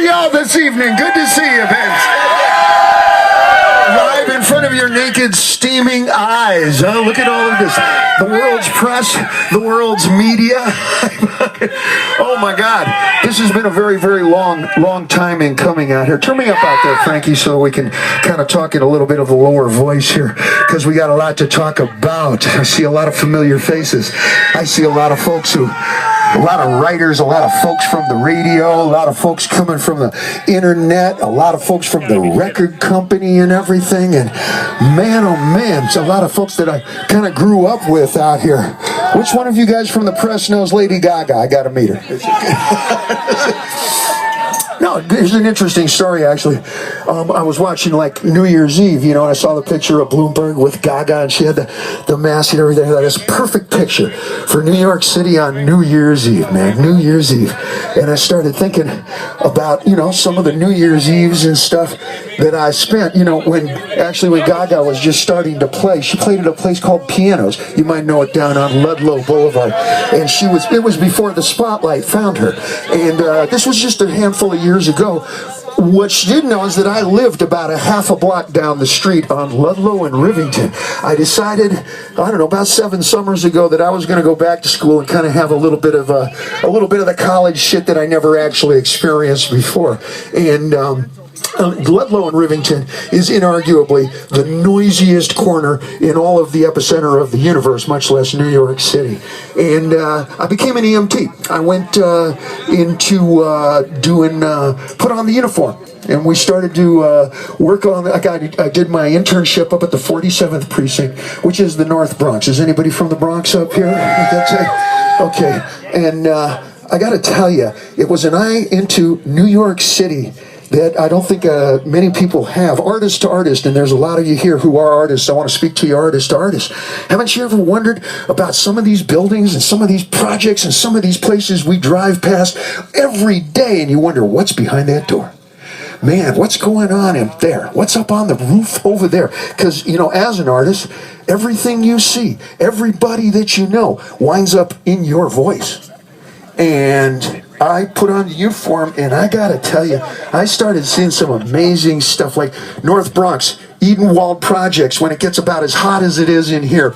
y'all this evening? Good to see you, Vince. Live in front of your naked, steaming eyes. Look at all of this. The world's press, the world's media. Oh my God. This has been a very, very long time in coming out here. Turn me up out there, Frankie, so we can kind of talk in a little bit of a lower voice here, because we got a lot to talk about. I see a lot of familiar faces. I see a lot of folks a lot of writers, a lot of folks from the radio, a lot of folks coming from the internet, a lot of folks from the record company and everything. And man, oh man, it's a lot of folks that I kind of grew up with out here. Which one of you guys from the press knows Lady GaGa? I gotta meet her. No, here's an interesting story, actually. I was watching, like, New Year's Eve, you know, and I saw the picture of Bloomberg with GaGa, and she had the mask and everything. That is a perfect picture for New York City on New Year's Eve, man, New Year's Eve. And I started thinking about, you know, some of the New Year's Eves and stuff that I spent, you know, when GaGa was just starting to play. She played at a place called Pianos. You might know it, down on Ludlow Boulevard. And it was before the spotlight found her. And this was just a handful of years ago. What she didn't know is that I lived about a half a block down the street on Ludlow and Rivington. I decided, I don't know, about 7 summers ago that I was going to go back to school and kind of have a little bit of the college shit that I never actually experienced before. And Ludlow and Rivington is inarguably the noisiest corner in all of the epicenter of the universe, much less New York City. And I became an EMT. I went into put on the uniform. And we started to work on, I did my internship up at the 47th Precinct, which is the North Bronx. Is anybody from the Bronx up here? Okay. And I got to tell you, it was an eye into New York City that I don't think many people have. Artist to artist, and there's a lot of you here who are artists. I want to speak to you artist to artist. Haven't you ever wondered about some of these buildings and some of these projects and some of these places we drive past every day, and you wonder, what's behind that door? Man, what's going on in there? What's up on the roof over there? Because, you know, as an artist, everything you see, everybody that you know, winds up in your voice. And I put on the uniform, and I gotta tell you, I started seeing some amazing stuff, like North Bronx, Edenwald projects, when it gets about as hot as it is in here,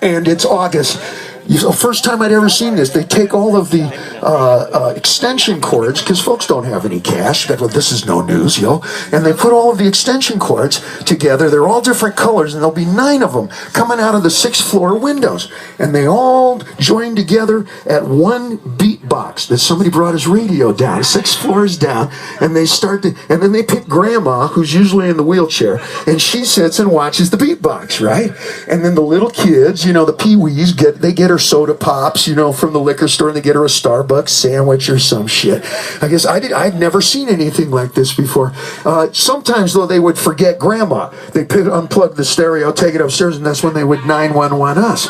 and it's August. First time I'd ever seen this, they take all of the extension cords, because folks don't have any cash, this is no news, and they put all of the extension cords together. They're all different colors, and there'll be 9 of them coming out of the 6th floor windows, and they all join together at one beatbox that somebody brought his radio down 6 floors down, and and then they pick Grandma, who's usually in the wheelchair, and she sits and watches the beatbox, right? And then the little kids, you know, the peewees, they get her soda pops, you know, from the liquor store, and they get her a Starbucks sandwich or some shit. I guess I'd never seen anything like this before. Sometimes, though, they would forget Grandma. They'd unplug the stereo, take it upstairs, and that's when they would 911 us.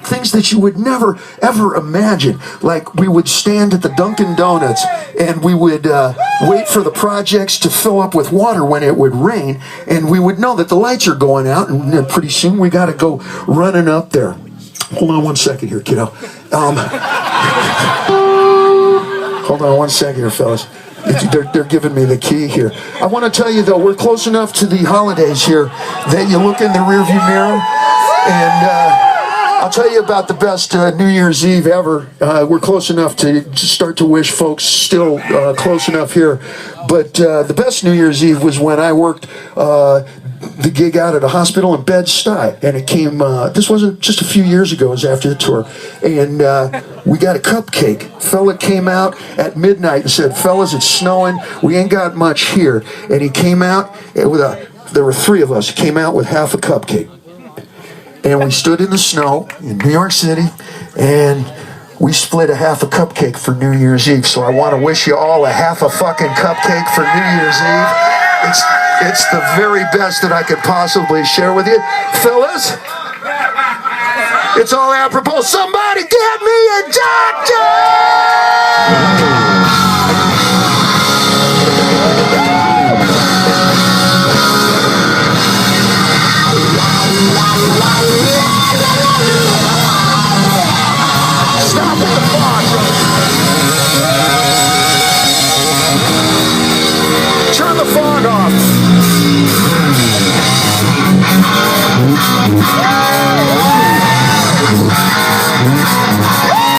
Things that you would never, ever imagine. Like, we would stand at the Dunkin' Donuts, and we would wait for the projects to fill up with water when it would rain, and we would know that the lights are going out, and then pretty soon we got to go running up there. Hold on one second here, kiddo. Hold on one second here, fellas. They're giving me the key here. I want to tell you, though, we're close enough to the holidays here that you look in the rearview mirror, and I'll tell you about the best New Year's Eve ever. We're close enough to start to wish folks still close enough here. But the best New Year's Eve was when I worked the gig out at a hospital in Bed-Stuy. And it came, this wasn't just a few years ago, it was after the tour. And we got a cupcake. Fella came out at midnight and said, fellas, it's snowing. We ain't got much here. And he came out with there were 3 of us. He came out with half a cupcake. And we stood in the snow in New York City, and we split a half a cupcake for New Year's Eve. So I want to wish you all a half a fucking cupcake for New Year's Eve. It's the very best that I could possibly share with you. Fellas, it's all apropos. Somebody get me a doctor!